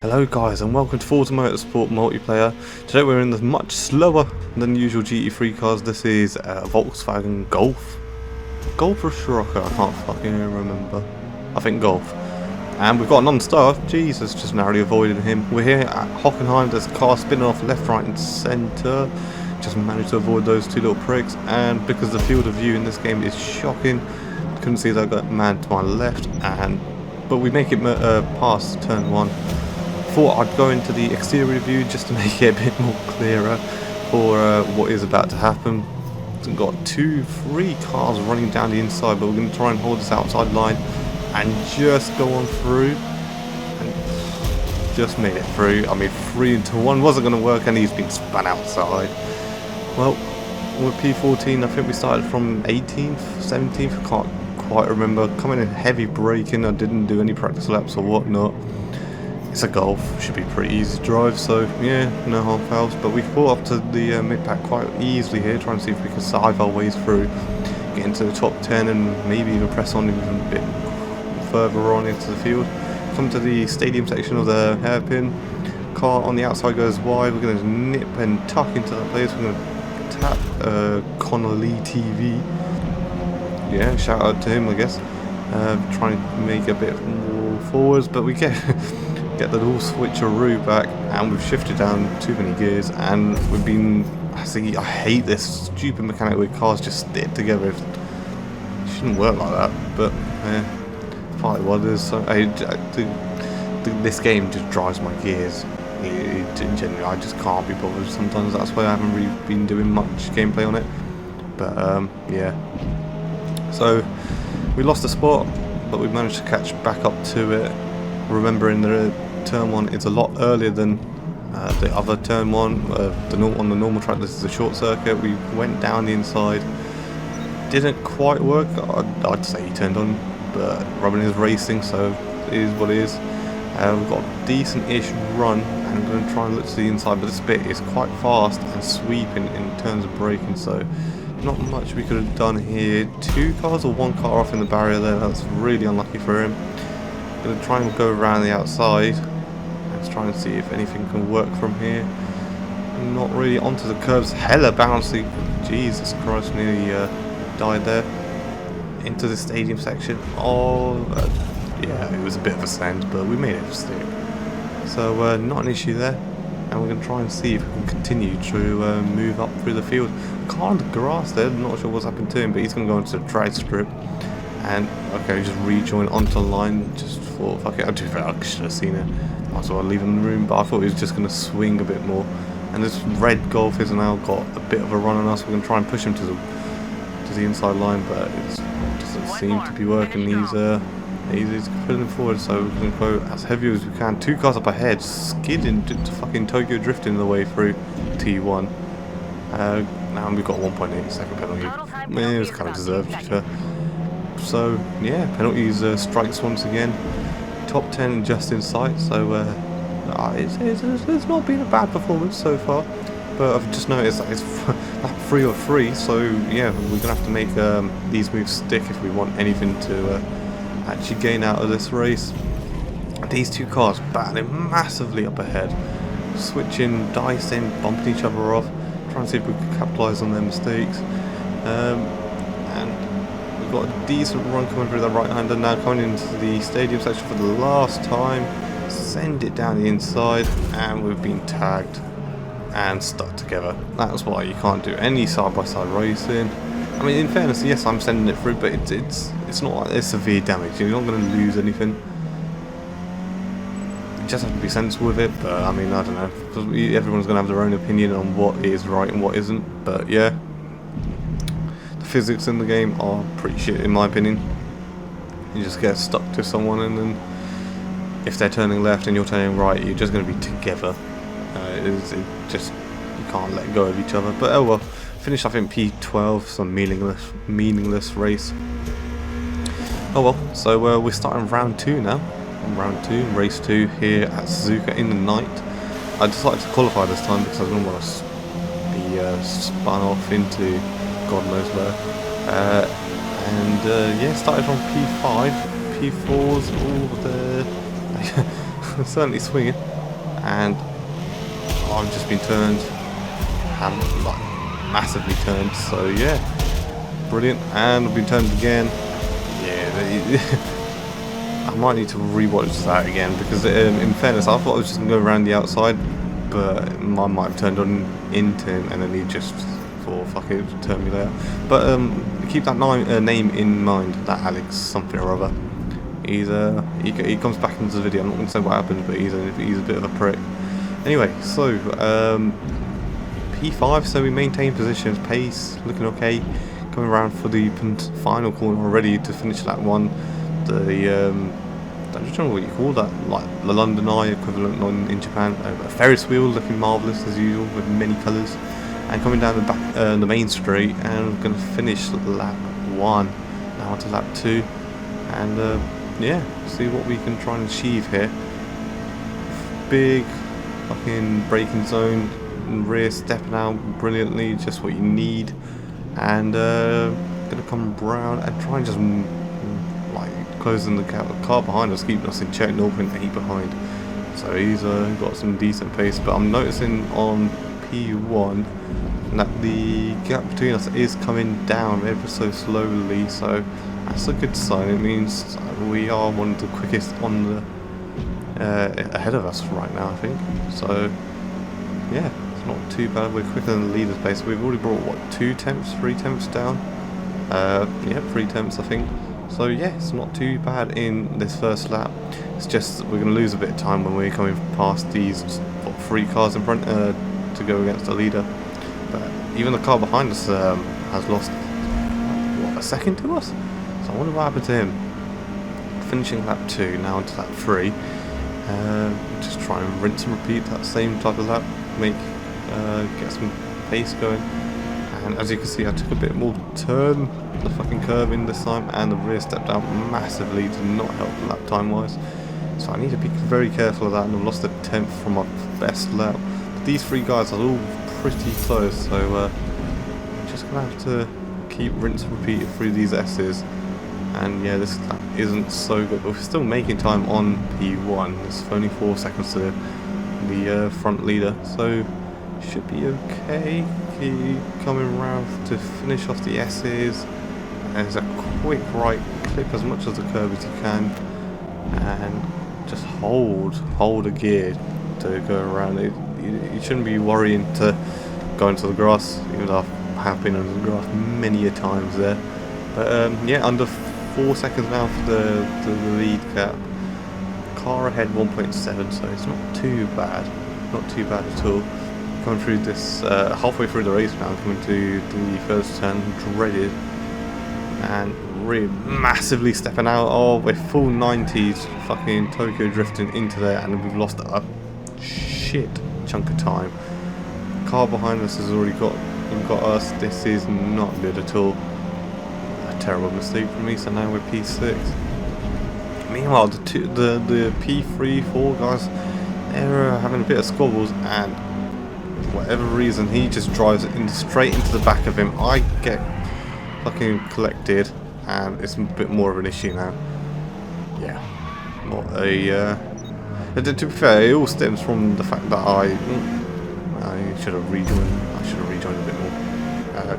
Hello guys and welcome to Forza Motorsport multiplayer. Today we're in the much slower than usual GT3 cars. This is a Volkswagen Golf. Golf or Scirocco? I can't fucking remember. I think Golf. And we've got a non-star. Jesus, just narrowly avoided him. We're here at Hockenheim. There's a car spinning off left, right and centre. Just managed to avoid those two little pricks. And because the field of view in this game is shocking, couldn't see that man to my left. But we make it past turn 1. Thought I'd go into the exterior view just to make it a bit more clearer for what is about to happen. We've got 3 cars running down the inside, but we're going to try and hold this outside line and just go on through. And just made it through. I mean, 3 into 1 wasn't going to work, and he's been spun outside. Well, we're P14. I think we started from 18th, 17th. I can't quite remember. Coming in heavy braking. I didn't do any practice laps or whatnot. It's a Golf, should be pretty easy to drive, so yeah, no half fouls. But we fought up to the mid-pack quite easily here, trying to see if we can sive our ways through, get into the top 10 and maybe even press on even a bit further on into the field. Come to the stadium section of the hairpin. Car on the outside goes wide. We're going to nip and tuck into that place. We're going to tap Connolly TV. Yeah, shout out to him, I guess. Trying to make a bit more forwards, but we get the little switcheroo back, and we've shifted down too many gears, and we've been. I hate this stupid mechanic where cars just stick together. It shouldn't work like that, but partly what it is. So this game just drives my gears. Generally, I just can't be bothered sometimes. That's why I haven't really been doing much gameplay on it. But yeah. So we lost the spot, but we managed to catch back up to it. Remembering the turn 1 is a lot earlier than the other turn 1. On the normal track, this is a short circuit. We went down the inside. Didn't quite work. I'd say he turned on, but Robin is racing, so it is what it is. We've got a decent-ish run, and I'm going to try and look to the inside, but this bit is quite fast and sweeping in terms of braking, so not much we could have done here. 2 cars or 1 car off in the barrier there. That's really unlucky for him. Going to try and go around the outside. Let's try and see if anything can work from here. Not really onto the curves. Hella bouncy. Jesus Christ, nearly died there. Into the stadium section. Oh, yeah, it was a bit of a send, but we made it stick. So not an issue there. And we're going to try and see if we can continue to move up through the field. Car on the grass there. Not sure what's happened to him, but he's going to go into the drag strip. And okay, just rejoin onto the line. Just thought, fuck it, I should have seen it. Might as well leave him in the room, but I thought he was just going to swing a bit more. And this red Golf has now got a bit of a run on us. We're going to try and push him to the inside line, but it doesn't seem to be working. He's pulling forward, so we're going to go as heavy as we can. 2 cars up ahead, skidding to fucking Tokyo drifting the way through T1. Now we've got 1.8 second penalty. It was kind of deserved. So yeah, penalties, strikes once again. Top 10 just in sight, so it's not been a bad performance so far. But I've just noticed that it's 3 of 3, so yeah, we're gonna have to make these moves stick if we want anything to actually gain out of this race. These 2 cars battling massively up ahead, switching, dicing, bumping each other off, trying to see if we can capitalise on their mistakes. And got a decent run coming through the right hander, now coming into the stadium section for the last time. Send it down the inside, and we've been tagged and stuck together. That's why you can't do any side-by-side racing. I mean, in fairness, yes, I'm sending it through, but it's not like there's severe damage. You're not going to lose anything. You just have to be sensible with it. But I mean, I don't know, because everyone's going to have their own opinion on what is right and what isn't. But yeah, physics in the game are pretty shit in my opinion. You just get stuck to someone, and then if they're turning left and you're turning right, you're just going to be together. You can't let go of each other. But oh well, finished off in P12, some meaningless race. Oh well, so we're starting round 2 now. Round 2, race 2 here at Suzuka in the night. I decided to qualify this time because I didn't want to be spun off into God knows where. Yeah, started from P5, P4's all the certainly swinging, and I've just been turned, and like massively turned. So yeah, brilliant. And I've been turned again. Yeah, I might need to rewatch that again because in fairness, I thought I was just gonna go around the outside, but I might have turned on into him, and then he just thought, fuck it, turn me there. But keep that name in mind, that Alex something or other. He's he comes back into the video. I'm not going to say what happened, but he's a bit of a prick. Anyway, so P5, so we maintain positions, pace looking okay. Coming around for the final corner already to finish lap 1. I don't know what you call that, like the London Eye equivalent in Japan. A Ferris wheel looking marvellous as usual with many colours. And coming down the back, the main straight, and we're going to finish lap 1. Now onto lap 2, and yeah, see what we can try and achieve here. Big fucking braking zone, rear stepping out brilliantly, just what you need. And gonna come around and try and just like closing the car behind us, keeping us in check, 0.8 behind. So he's got some decent pace, but I'm noticing on P1 that the gap between us is coming down ever so slowly, so that's a good sign. It means we are one of the quickest on the ahead of us right now, I think. So yeah, it's not too bad. We're quicker than the leader's pace. We've already brought what, 3 tenths down. Yeah, 3 tenths I think. So yeah, it's not too bad in this first lap. It's just we're going to lose a bit of time when we're coming past these 3 cars in front to go against the leader. But even the car behind us has lost what, a second to us. So I wonder what happened to him. Finishing lap 2, now into lap 3. Just try and rinse and repeat that same type of lap, get some pace going. And as you can see, I took a bit more to turn the fucking curve in this time, and the rear stepped out massively, did not help lap time wise. So I need to be very careful of that, and I've lost a 10th from my best lap. But these 3 guys are all pretty close, so just gonna have to keep rinse and repeat through these S's. And yeah, this lap isn't so good, but we're still making time on P1. There's only 4 seconds to the front leader, so should be okay. Keep coming around to finish off the S's. And there's a quick right, clip as much of the curve as you can, and just hold a gear to go around it. You shouldn't be worrying to go into the grass, even though I have been under the grass many a times there. But yeah, under 4 seconds now for the lead gap. Car ahead 1.7, so it's not too bad. Not too bad at all. Coming through this, halfway through the race now, coming to the first turn, dreaded. And really massively stepping out. Oh, we're full 90s, fucking Tokyo drifting into there, and we've lost a shit chunk of time. Car behind us has already got us. This is not good at all. A terrible mistake from me. So now we're P6. Meanwhile, the P3, 4 guys, they're having a bit of squabbles, and for whatever reason, he just drives straight into the back of him. I get fucking collected, and it's a bit more of an issue now. Yeah, not a. To be fair, it all stems from the fact that I should have rejoined. I should have rejoined a bit more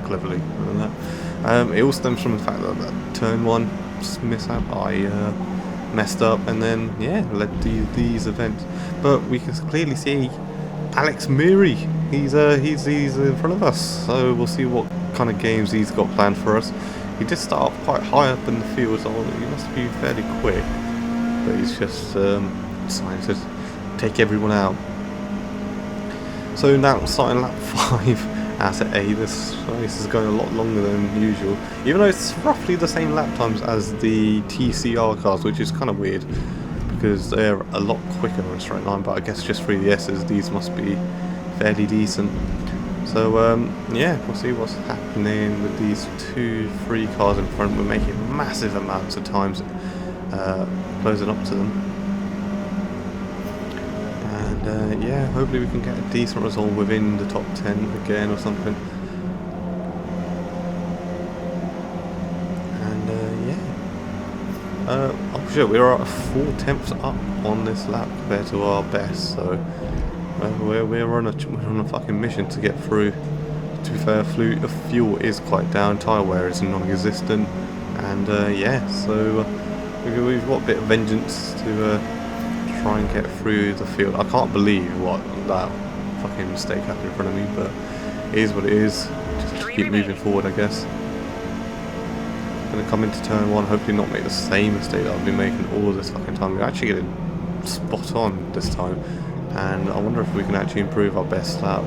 cleverly than that. It all stems from the fact that turn 1 mishap, I messed up, and then yeah, led to these events. But we can clearly see Alex Miri. He's in front of us, so we'll see what kind of games he's got planned for us. He did start off quite high up in the field, so he must be fairly quick. But he's just decided to take everyone out. So now starting lap 5 out at A. This race is going a lot longer than usual, even though it's roughly the same lap times as the TCR cars, which is kind of weird because they're a lot quicker on straight line. But I guess just through the S's, these must be fairly decent. So yeah, we'll see what's happening with these 2-3 cars in front. We're making massive amounts of times closing up to them. And yeah, hopefully we can get a decent result within the top 10 again or something. And yeah, shit, we're at 4/10 up on this lap compared to our best, so we're on a fucking mission to get through. To be fair, fuel is quite down, tyre wear is non-existent, and yeah, so we've got a bit of vengeance to try and get through the field. I can't believe what that fucking mistake happened in front of me, but it is what it is. Just keep moving forward, I guess. Gonna come into turn 1, hopefully not make the same mistake that I've been making all this fucking time. We're actually getting spot on this time, and I wonder if we can actually improve our best lap.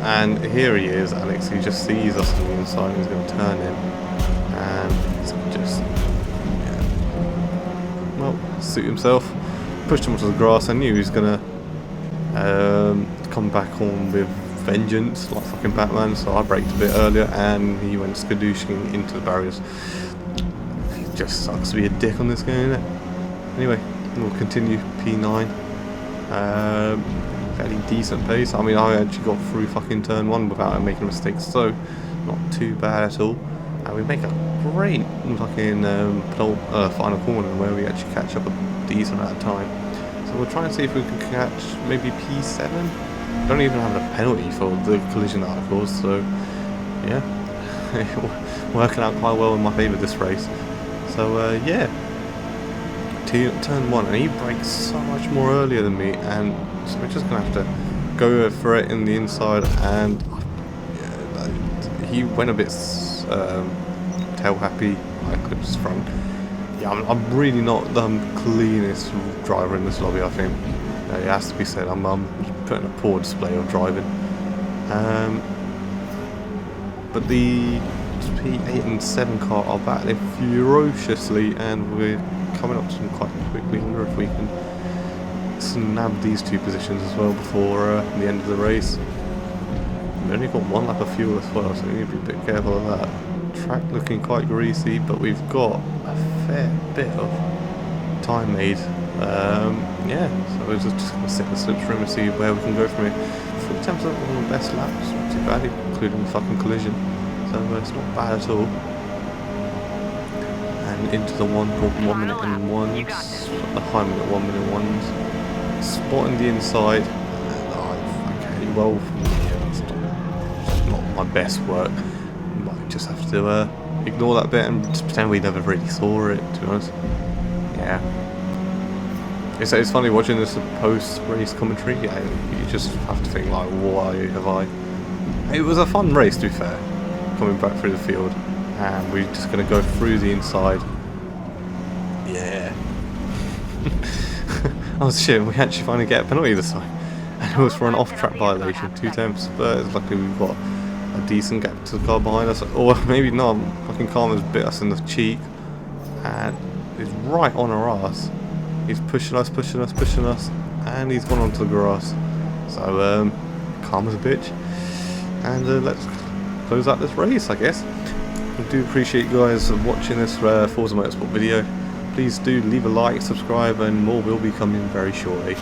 And here he is, Alex. He just sees us on the inside and he's going to turn in, and he's just, yeah, well, suit himself. Pushed him onto the grass. I knew he was going to come back on with vengeance like fucking Batman, so I braked a bit earlier and he went skadooshing into the barriers. It just sucks to be a dick on this game, innit? Anyway, we'll continue. P9. Fairly decent pace. I mean, I actually got through fucking turn 1 without making a mistake, so not too bad at all. And we make a great fucking final corner where we actually catch up a decent amount of time. So we'll try and see if we can catch maybe P7. Don't even have a penalty for the collision that I caused, so yeah, working out quite well in my favour this race. So yeah, turn 1, and he brakes so much more earlier than me, and so we're just gonna have to go for it in the inside, and yeah, he went a bit tail happy. I could just front. Yeah, I'm really not the cleanest driver in this lobby, I think. It has to be said. I'm putting a poor display of driving. But the P8 and 7 car are battling ferociously, and we're coming up to them quite quickly. I wonder if we can snab these 2 positions as well before the end of the race. We've only got 1 lap of fuel as well, so we need to be a bit careful of that. Track looking quite greasy, but we've got a fair bit of time made. Yeah, so we're just going to sit in the slipstream and see where we can go from here. 4 attempts on the best laps, not too bad, including the fucking collision, so it's not bad at all. And into the 1 minute and 1s, the high minute 1 minute 1s, spotting the inside. Okay, well, it's not my best work. Might just have to ignore that bit and just pretend we never really saw it, to be honest. Yeah. It's funny watching this post-race commentary. Yeah, you just have to think like, why have I? It was a fun race, to be fair, coming back through the field, and we're just going to go through the inside. Yeah. Oh shit! We actually finally get a penalty this time, and it was for an off-track violation, 2 attempts. But luckily we've got a decent gap to the car behind us, or maybe not. Fucking Karma's bit us in the cheek, and he's right on our ass. He's pushing us, and he's gone onto the grass. So, Karma's a bitch. And let's close out this race, I guess. I do appreciate you guys watching this Forza Motorsport video. Please do leave a like, subscribe, and more will be coming very shortly.